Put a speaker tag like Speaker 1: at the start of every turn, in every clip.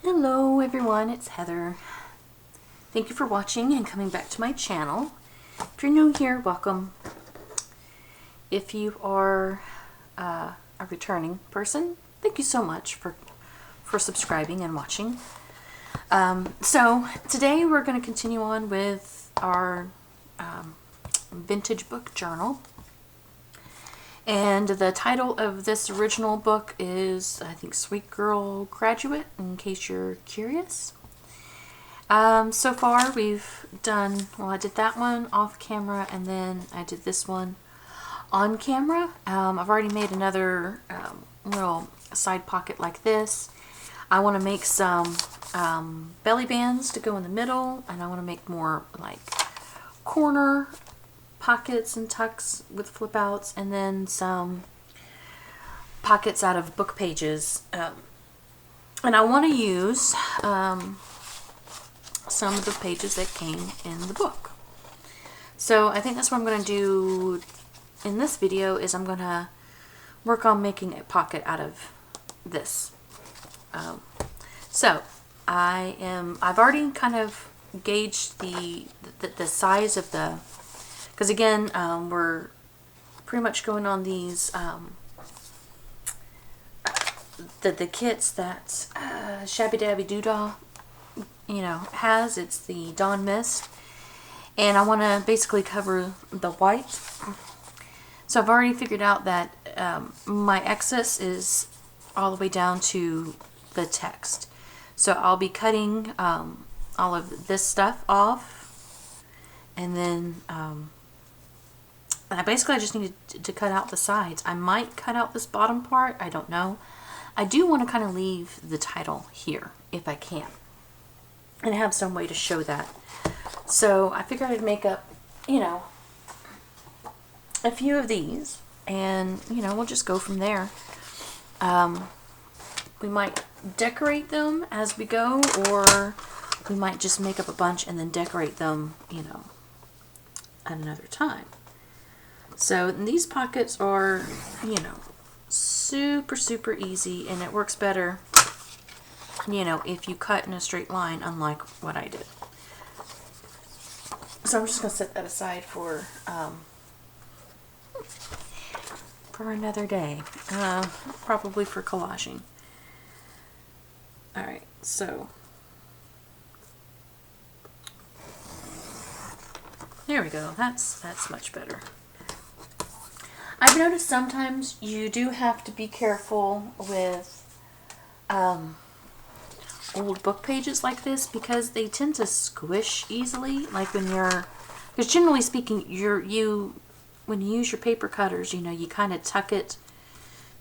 Speaker 1: Hello everyone, it's Heather. Thank you for watching and coming back to my channel. If you're new here, welcome. If you are a returning person, thank you so much for subscribing and watching. So today we're going to continue on with our vintage book journal. And the title of this original book is, I think, Sweet Girl Graduate, in case you're curious. So far we've done, well, I did that one off camera, and then I did this one on camera. I've already made another little side pocket like this. I want to make some belly bands to go in the middle, and I want to make more like corner pockets and tucks with flip outs, and then some pockets out of book pages. And I want to use some of the pages that came in the book. So I think that's what I'm going to do in this video, is I'm going to work on making a pocket out of this. So I've already kind of gauged the size of the, because again, we're pretty much going on these, the kits that Shabby Dabby Doodah, has. It's the Dawn Mist. And I want to basically cover the white. So I've already figured out that my excess is all the way down to the text. So I'll be cutting all of this stuff off. And then I just need to cut out the sides. I might cut out this bottom part. I don't know. I do want to kind of leave the title here if I can, and have some way to show that. So I figured I'd make up, a few of these, and we'll just go from there. We might decorate them as we go, or we might just make up a bunch and then decorate them, at another time. So these pockets are, super easy, and it works better, if you cut in a straight line, unlike what I did. So I'm just going to set that aside for another day, probably for collaging. Alright, so there we go. That's much better. I've noticed sometimes you do have to be careful with old book pages like this, because they tend to squish easily. Like when because generally speaking, when you use your paper cutters, you kind of tuck it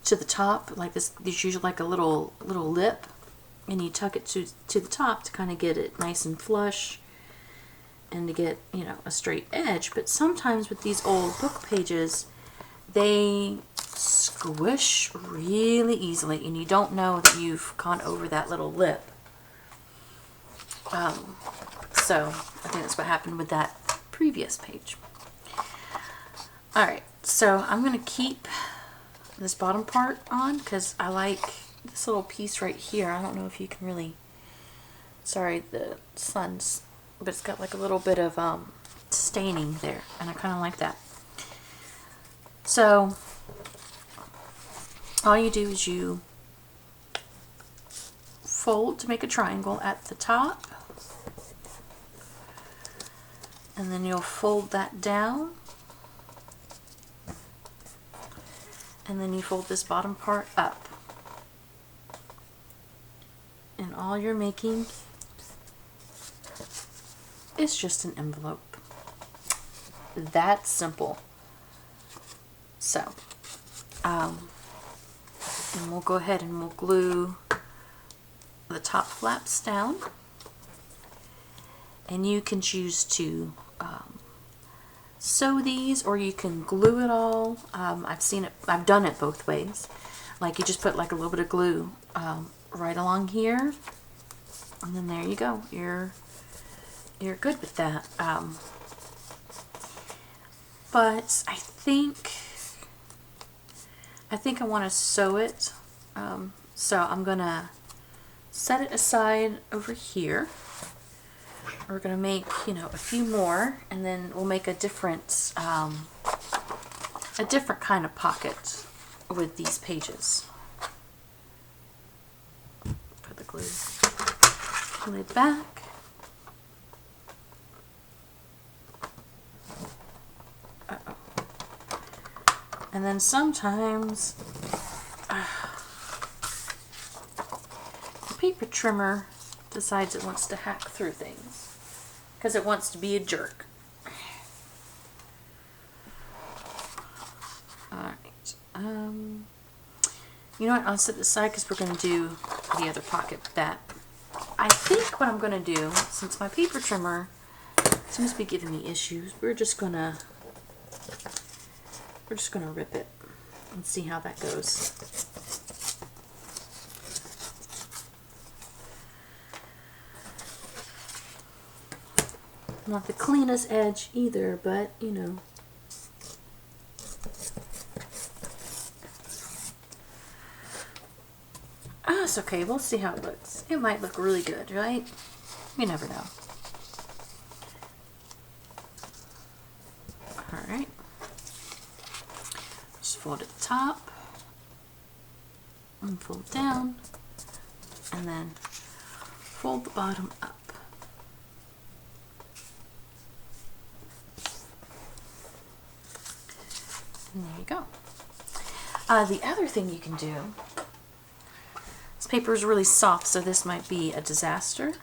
Speaker 1: to the top like this. There's usually like a little lip, and you tuck it to the top to kind of get it nice and flush, and to get a straight edge. But sometimes with these old book pages, they squish really easily, and you don't know that you've gone over that little lip. So I think that's what happened with that previous page. Alright, so I'm going to keep this bottom part on because I like this little piece right here. I don't know if you can really, sorry, the sun's, but it's got like a little bit of staining there, and I kind of like that. So all you do is you fold to make a triangle at the top, and then you'll fold that down, and then you fold this bottom part up, and all you're making is just an envelope. That's simple. So and we'll go ahead and we'll glue the top flaps down, and you can choose to sew these, or you can glue it all. I've done it both ways. Like, you just put like a little bit of glue right along here, and then there you go. You're good with that. But I think I want to sew it. So I'm gonna set it aside over here. We're going to make, a few more, and then we'll make a different kind of pocket with these pages. Put the lid back. Uh-oh. And then sometimes the paper trimmer decides it wants to hack through things because it wants to be a jerk. Alright. You know what? I'll set this aside because we're going to do the other pocket that I think what I'm going to do, since my paper trimmer seems to be giving me issues, we're just going to rip it and see how that goes. Not the cleanest edge either, but Oh, it's okay. We'll see how it looks. It might look really good, right? You never know. Alright. Just fold at the top. And fold down. And then fold the bottom up. And there you go. The other thing you can do, this paper is really soft, so this might be a disaster.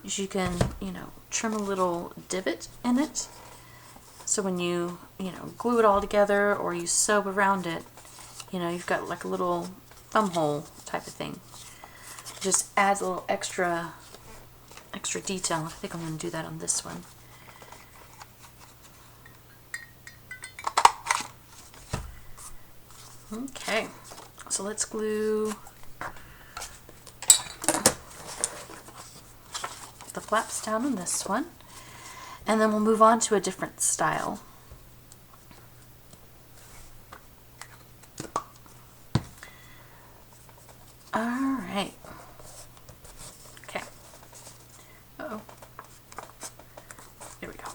Speaker 1: You can, trim a little divot in it. So when you, glue it all together or you sew around it, you've got like a little thumb hole type of thing. It just adds a little extra detail. I think I'm going to do that on this one. Okay, so let's glue the flaps down on this one, and then we'll move on to a different style. Alright. Okay. Uh-oh. There we go.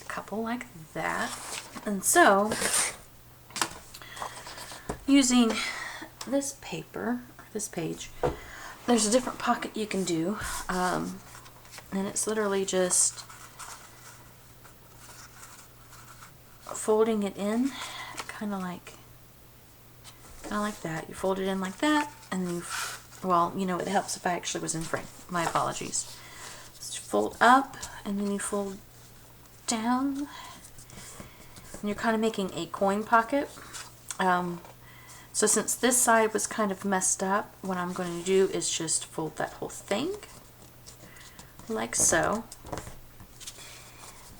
Speaker 1: A couple like that. And so, using this paper, this page, there's a different pocket you can do, and it's literally just folding it in, kind of like that. You fold it in like that, and you, it helps if I actually was in frame. My apologies. Just fold up, and then you fold down. And you're kind of making a coin pocket. So since this side was kind of messed up, what I'm going to do is just fold that whole thing like so.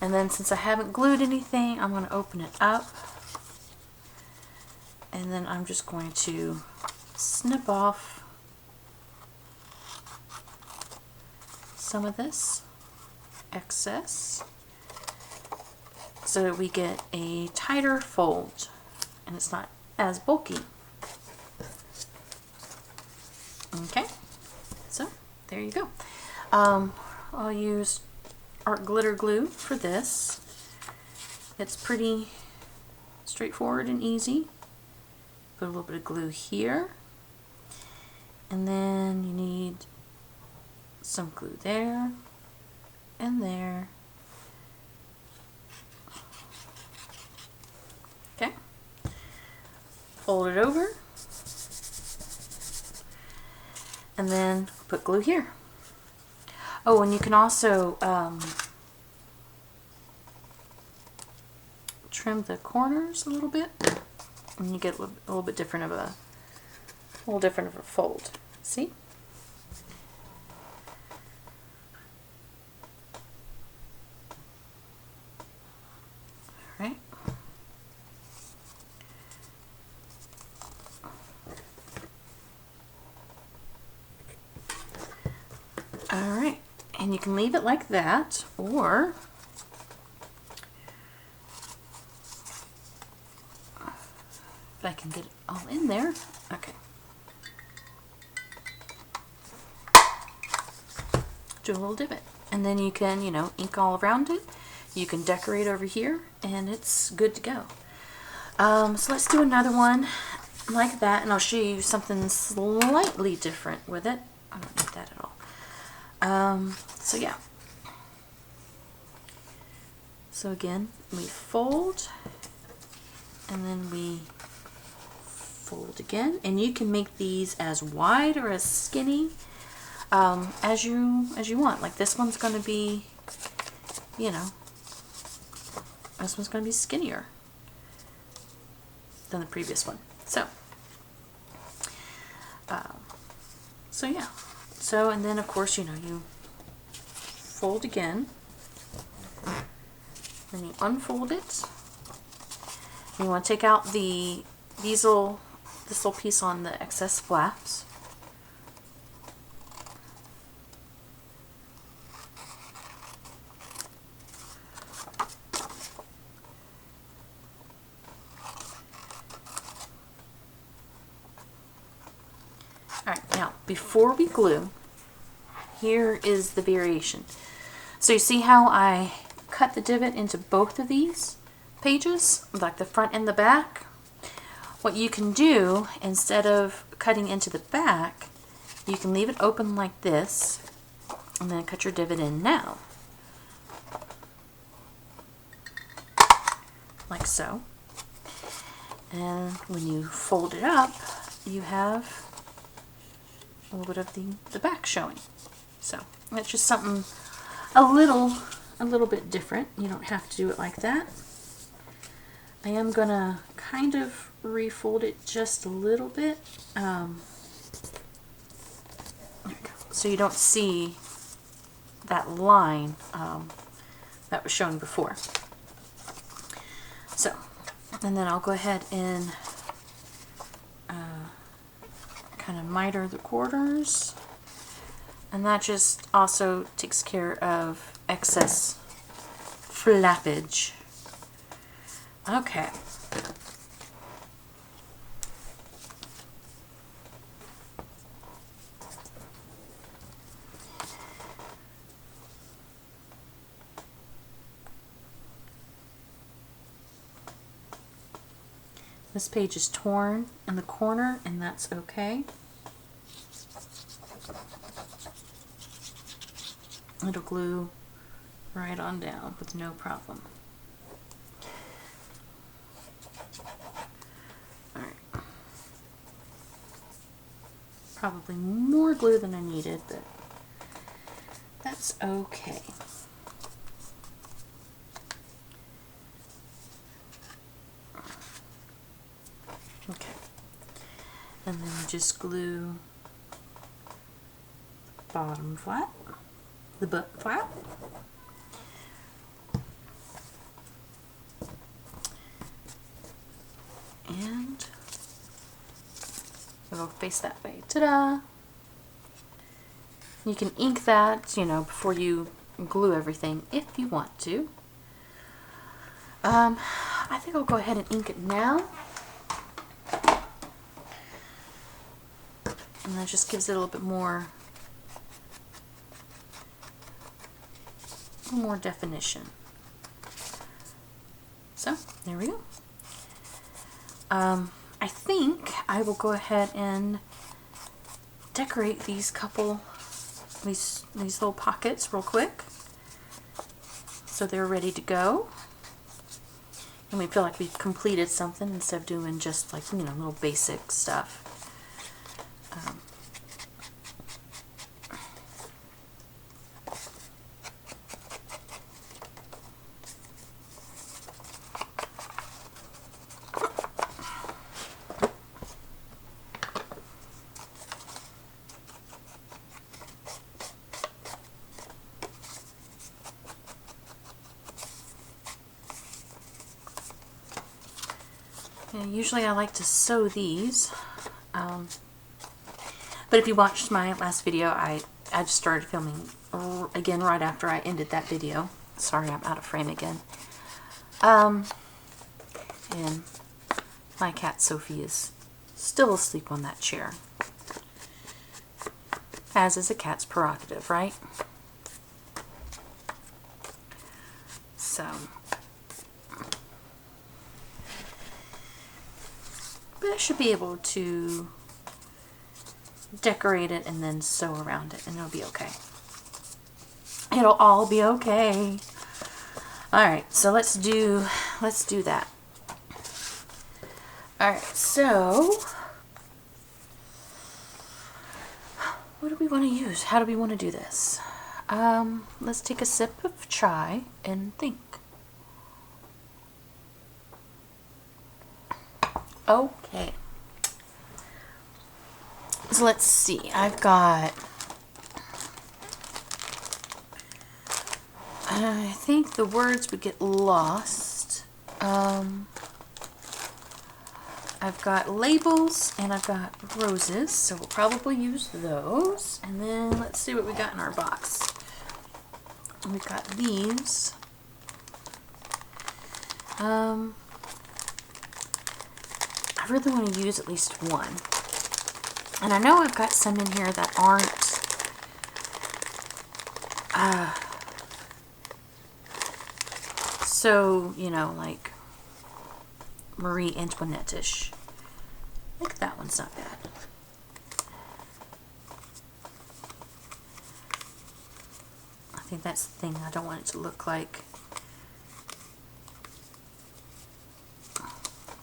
Speaker 1: And then since I haven't glued anything, I'm going to open it up. And then I'm just going to snip off some of this excess, so that we get a tighter fold and it's not as bulky. Okay, so there you go. I'll use art glitter glue for this. It's pretty straightforward and easy. Put a little bit of glue here, and then you need some glue there and there. Okay, fold it over, and then put glue here. Oh, and you can also trim the corners a little bit, and you get a little bit different of a fold. See? All right. Alright, and you can leave it like that, or if I can get it all in there. Okay. Do a little divot. And then you can, you know, ink all around it. You can decorate over here, and it's good to go. So let's do another one like that, and I'll show you something slightly different with it. I don't need that at all. So yeah. So again, we fold, and then we fold again, and you can make these as wide or as skinny as you want. Like this one's going to be, you know, this one's going to be skinnier than the previous one. So yeah. So, and then of course, you know, you fold again, then you unfold it. You want to take out this little piece on the excess flaps. Alright, now before we glue, here is the variation. So you see how I cut the divot into both of these pages, like the front and the back? What you can do, instead of cutting into the back, you can leave it open like this, and then cut your divot in now. Like so. And when you fold it up, you have a little bit of the back showing. So that's just something a little bit different. You don't have to do it like that. I am gonna kind of refold it just a little bit, there we go. So you don't see that line that was shown before. So, and then I'll go ahead and kind of miter the corners, and that just also takes care of excess flappage. Okay. This page is torn in the corner, and that's okay. It'll glue right on down with no problem. Alright. Probably more glue than I needed, but that's okay. Okay. And then just glue the bottom flat, the butt flap. And it'll face that way. Ta-da! You can ink that, you know, before you glue everything if you want to. I think I'll go ahead and ink it now. And that just gives it a little bit more, definition. So, there we go. I think I will go ahead and decorate these little pockets real quick, so they're ready to go. And we feel like we've completed something instead of doing just like, you know, little basic stuff. And usually I like to sew these, but if you watched my last video, I just started filming again right after I ended that video. Sorry, I'm out of frame again. And My cat Sophie is still asleep on that chair. As is a cat's prerogative, right? So, but I should be able to decorate it and then sew around it, and it'll be okay. It'll all be okay. Alright, so let's do that. Alright, so what do we want to use? How do we want to do this? Let's take a sip of chai and think. Okay. So let's see. I've got, I think the words would get lost. I've got labels and I've got roses, so we'll probably use those. And then let's see what we got in our box. We've got these. I really want to use at least one. And I know I've got some in here that aren't so, you know, like Marie Antoinette-ish. I think that one's not bad. I think that's the thing. I don't want it to look like,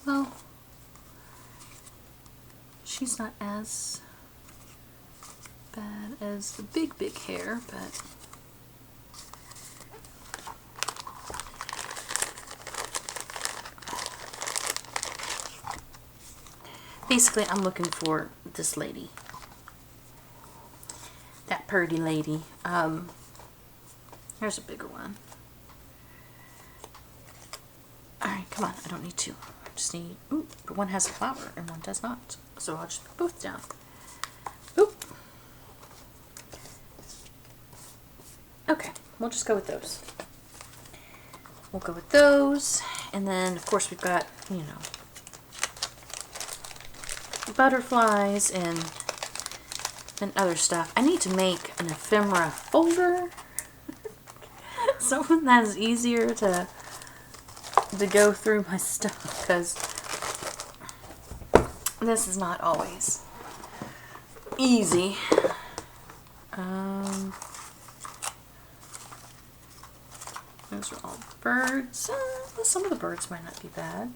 Speaker 1: well, she's not as bad as the big hair, but basically I'm looking for this lady. That purdy lady. Here's a bigger one. Alright, come on. I don't need two. I just need, ooh, but one has a flower and one does not. So I'll just put both down. Oop. Okay, we'll just go with those. We'll go with those. And then, of course, we've got, you know, butterflies and other stuff. I need to make an ephemera folder. Something that's easier to go through my stuff, because this is not always easy. Those are all birds. Some of the birds might not be bad.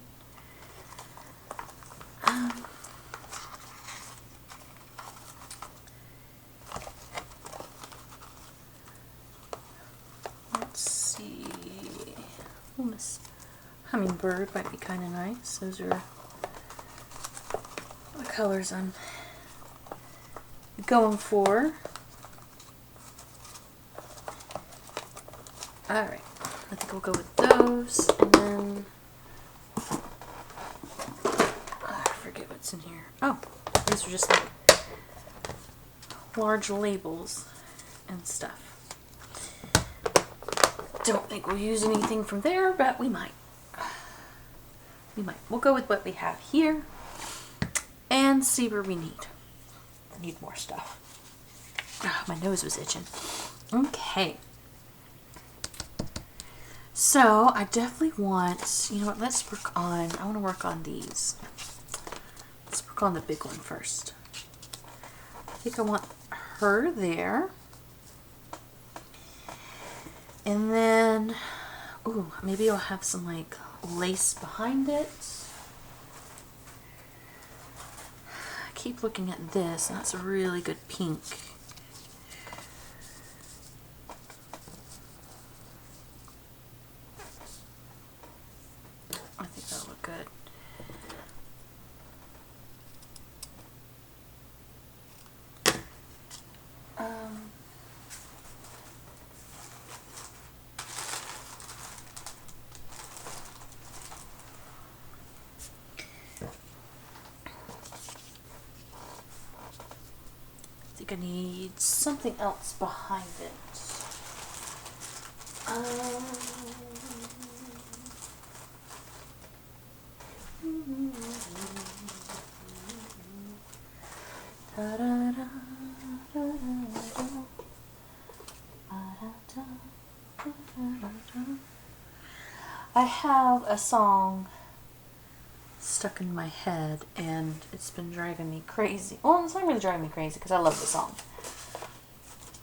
Speaker 1: Let's see. Ooh, this hummingbird might be kind of nice. Those are the colors I'm going for. Alright, I think we'll go with those, and then I forget what's in here. Oh, these are just like large labels and stuff. Don't think we'll use anything from there, but we might. We might. We'll go with what we have here and see where we need. I need more stuff. Oh, my nose was itching. Okay. So, I definitely want, you know what, let's work on, I want to work on these. Let's work on the big one first. I think I want her there. And then, ooh, maybe I'll have some like lace behind it. I keep looking at this, and that's a really good pink. I think that'll look good. I think I need something else behind it. I have a song stuck in my head and it's been driving me crazy. Well, it's not really driving me crazy because I love the song.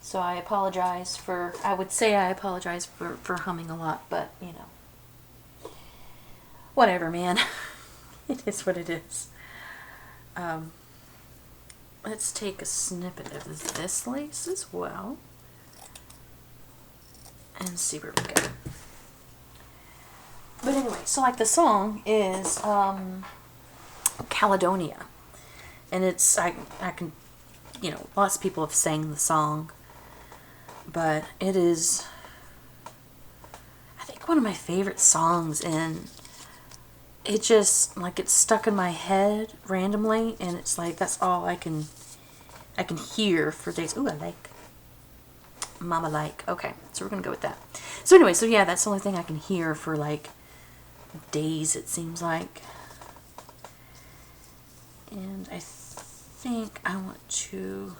Speaker 1: So I apologize for, I would say I apologize for humming a lot, but you know. Whatever, man. It is what it is. Let's take a snippet of this lace as well. And see where we go. But anyway, so like the song is Caledonia. And it's, I can, you know, lots of people have sang the song. But it is, I think, one of my favorite songs, and it just, like, it's stuck in my head randomly, and it's like, that's all I can hear for days. Ooh, I like Mama Like. Okay, so we're gonna go with that. So anyway, so yeah, that's the only thing I can hear for, like, days, it seems like. And I think I want to...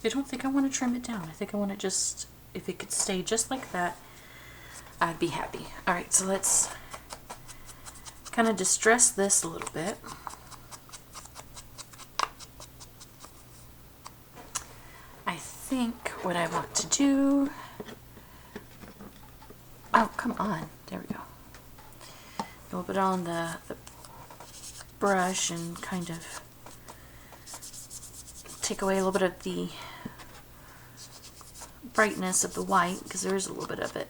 Speaker 1: I don't think I want to trim it down. I think I want to just, if it could stay just like that, I'd be happy. Alright, so let's kind of distress this a little bit. I think what I want to do... Oh, come on. There we go. A little bit on the brush and kind of take away a little bit of the brightness of the white, because there is a little bit of it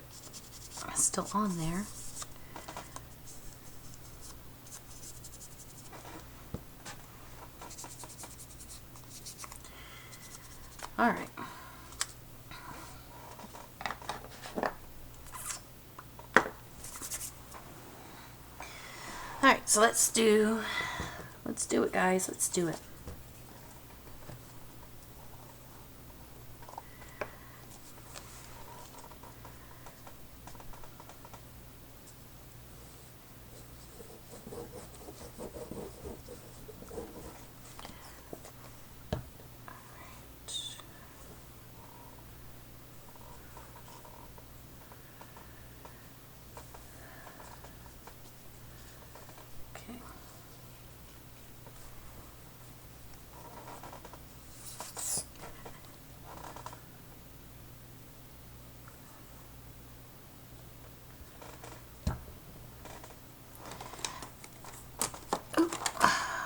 Speaker 1: still on there. Alright. Alright, so let's do it, guys. Let's do it.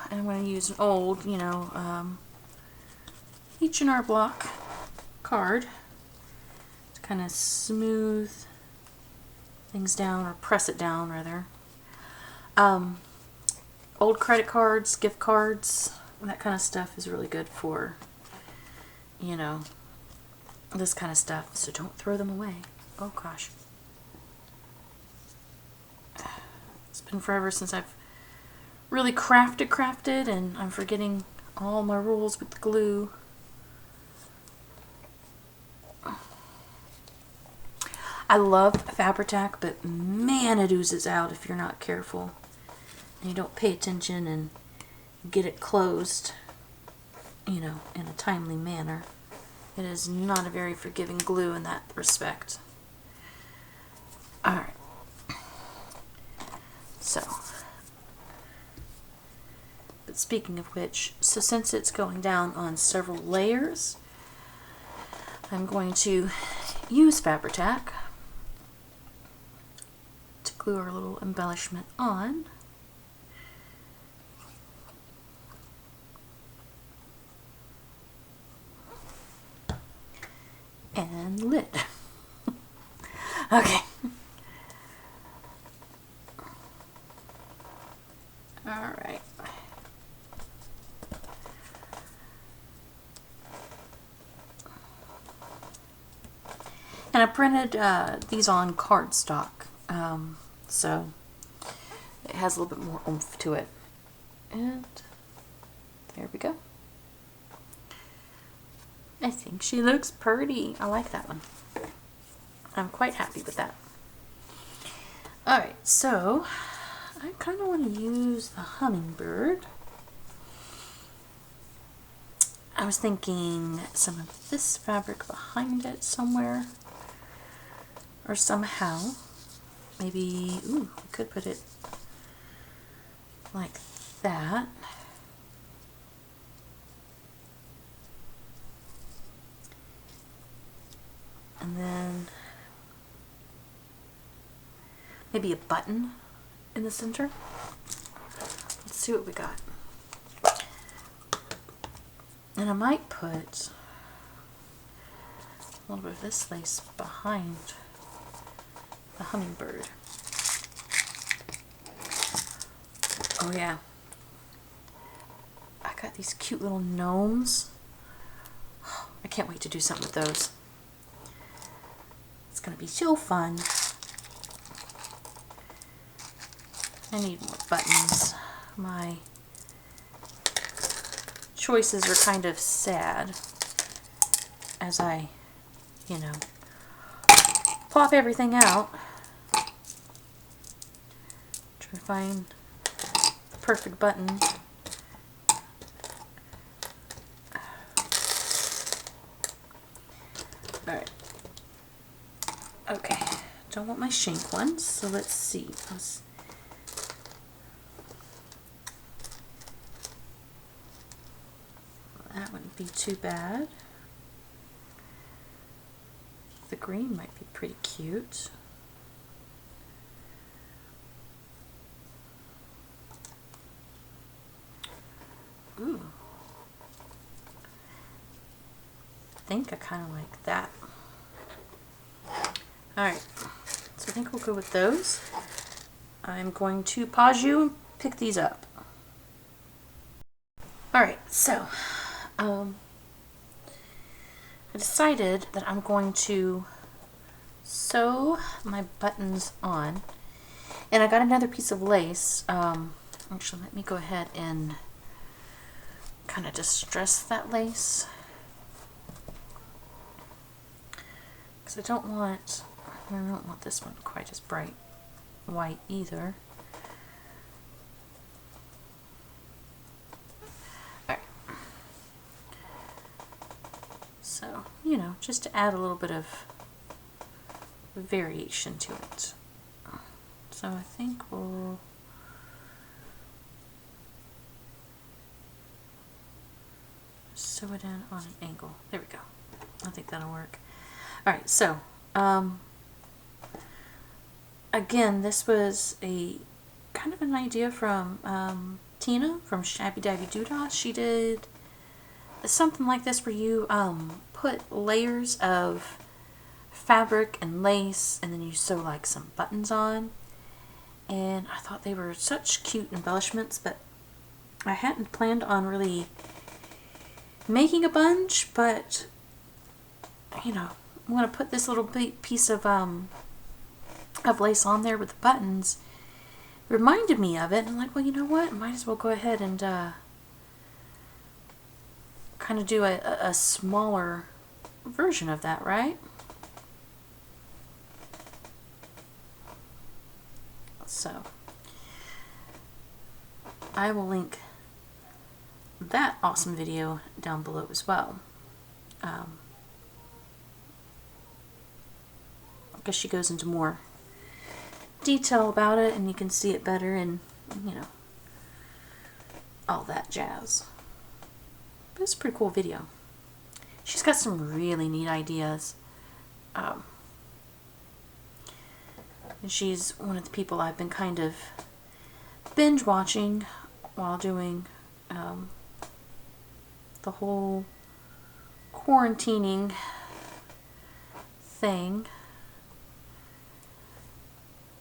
Speaker 1: I'm going to use an old, you know, H&R Block card to kind of smooth things down, or press it down rather. Old credit cards, gift cards, that kind of stuff is really good for, you know, this kind of stuff. So don't throw them away. Oh gosh. It's been forever since I've really crafted, and I'm forgetting all my rules with the glue. I love Fabri-Tac, but man, it oozes out if you're not careful and you don't pay attention and get it closed, you know, in a timely manner. It is not a very forgiving glue in that respect. Alright. So, but speaking of which, so since it's going down on several layers, I'm going to use Fabri-Tac to glue our little embellishment on. And lid. Okay. Alright. And I printed these on cardstock, so it has a little bit more oomph to it. And there we go. I think she looks pretty. I like that one. I'm quite happy with that. Alright, so I kind of want to use the hummingbird. I was thinking some of this fabric behind it somewhere, or somehow. Maybe, ooh, we could put it like that. And then maybe a button in the center. Let's see what we got. And I might put a little bit of this lace behind the hummingbird. Oh yeah. I got these cute little gnomes. I can't wait to do something with those. It's gonna be so fun. I need more buttons. My choices are kind of sad as I, you know, pop everything out. Try to find the perfect button. Alright. Okay. Don't want my shank ones, so let's see. That wouldn't be too bad. The green might be pretty cute. Ooh. I think I kind of like that. Alright, so I think we'll go with those. I'm going to pause you and pick these up. Alright, so I decided that I'm going to sew my buttons on, and I got another piece of lace. Actually, let me go ahead and kind of distress that lace, because I don't want this one quite as bright white either. So, you know, just to add a little bit of variation to it. So I think we'll sew it in on an angle. There we go. I think that'll work. Alright, so again, this was a kind of an idea from Tina from Shabby Dabby Doodah. She did something like this where you put layers of fabric and lace, and then you sew like some buttons on, and I thought they were such cute embellishments, but I hadn't planned on really making a bunch. But you know, I'm gonna put this little piece of lace on there with the buttons. It reminded me of it, and I'm like, well, you know what, I might as well go ahead and kind of do a smaller version of that, right? So I will link that awesome video down below as well. I guess she goes into more detail about it, and you can see it better, and you know, all that jazz. But it's a pretty cool video. She's got some really neat ideas. And she's one of the people I've been kind of binge watching while doing the whole quarantining thing.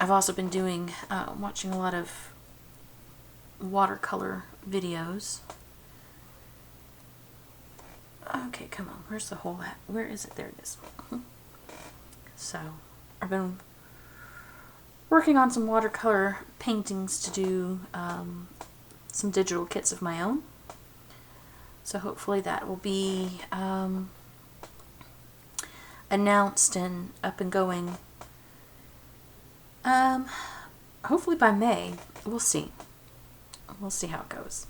Speaker 1: I've also been doing watching a lot of watercolor videos. Okay, come on. Where's the hole at? Where is it? There it is. So, I've been working on some watercolor paintings to do some digital kits of my own. So hopefully that will be announced and up and going hopefully by May. we'll see. We'll see how it goes.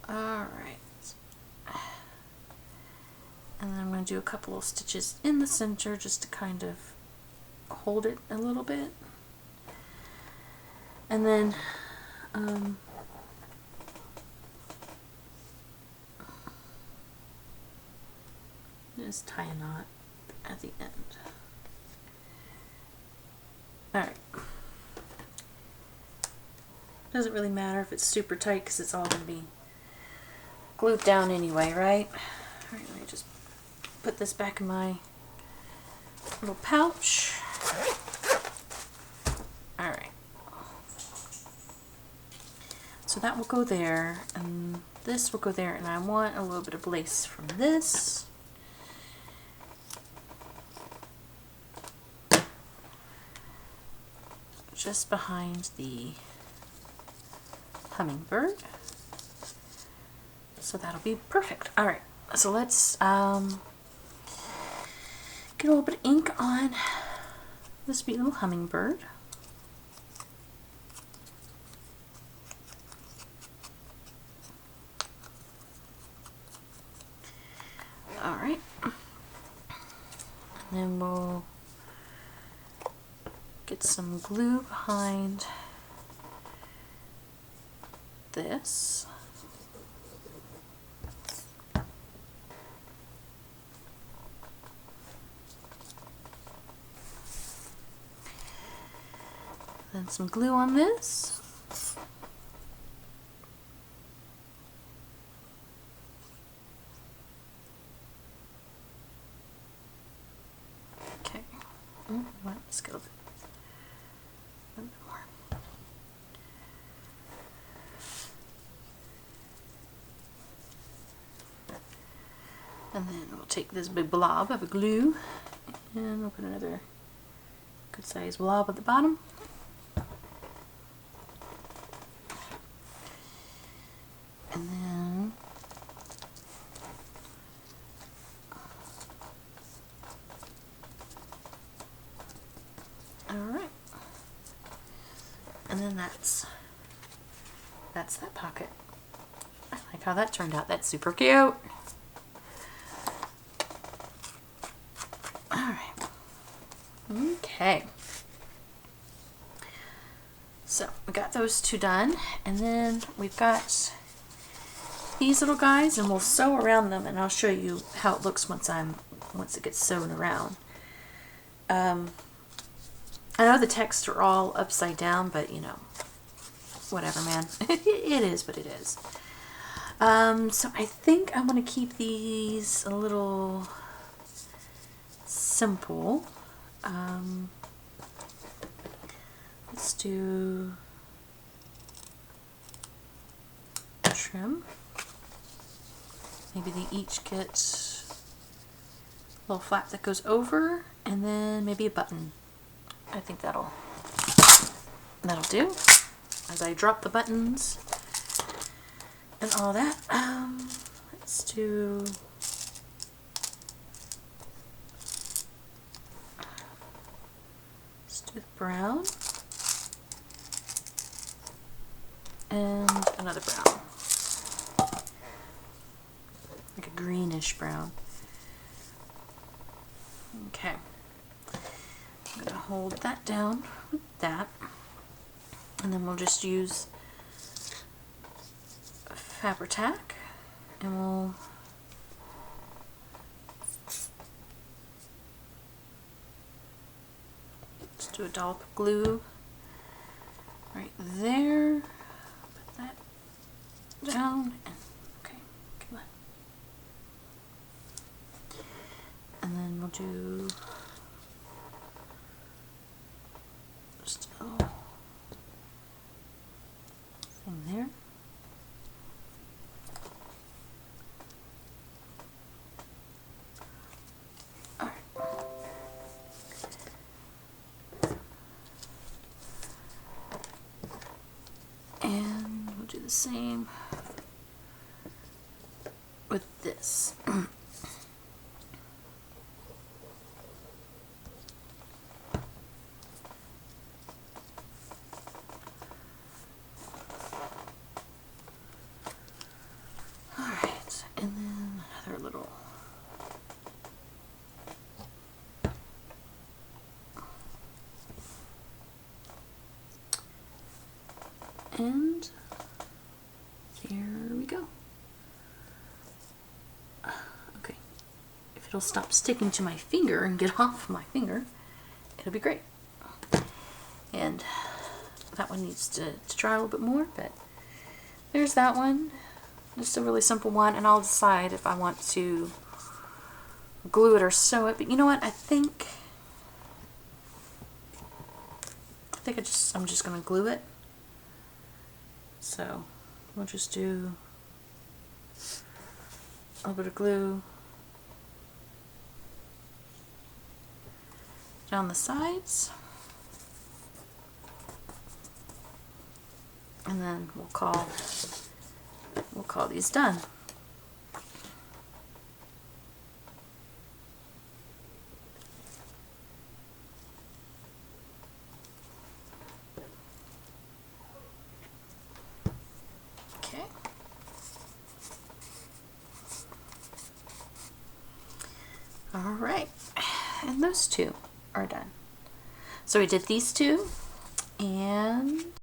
Speaker 1: Alright. And then I'm going to do a couple of stitches in the center just to kind of hold it a little bit. And then just tie a knot at the end. Alright. Doesn't really matter if it's super tight because it's all going to be glued down anyway, right? Alright, let me just put this back in my little pouch. Alright. So that will go there, and this will go there, and I want a little bit of lace from this. Just behind the hummingbird. So that'll be perfect. Alright, so let's get a little bit of ink on this sweet little hummingbird. Alright. Then we'll get some glue behind this. Then some glue on this. Okay. Let's go a little bit more. And then we'll take this big blob of glue and we'll put another good sized blob at the bottom. And then alright. And then that's that pocket. I like how that turned out. That's super cute. Alright. Okay. So we got those two done, and then we've got these little guys, and we'll sew around them, and I'll show you how it looks once it gets sewn around. I know the texts are all upside down, but you know, whatever, man. It is what it is. So I think I'm going to keep these a little simple. Let's do trim. Maybe they each get a little flap that goes over, and then maybe a button. I think that'll do. As I drop the buttons and all that, let's do the brown and another brown, like a greenish brown. Okay, I'm gonna hold that down with that, and then we'll just use Fabri-Tac, and we'll just do a dollop of glue right there. Put that down, and okay, come on. And then we'll do just a little thing there. And we'll do the same with this. And here we go. Okay, if it'll stop sticking to my finger and get off my finger, it'll be great. And that one needs to dry a little bit more, but there's that one. Just a really simple one, and I'll decide if I want to glue it or sew it. But you know what? I think I'm just gonna glue it. So we'll just do a little bit of glue down the sides, and then we'll call these done. Okay. All right, and those two are done. So we did these two, and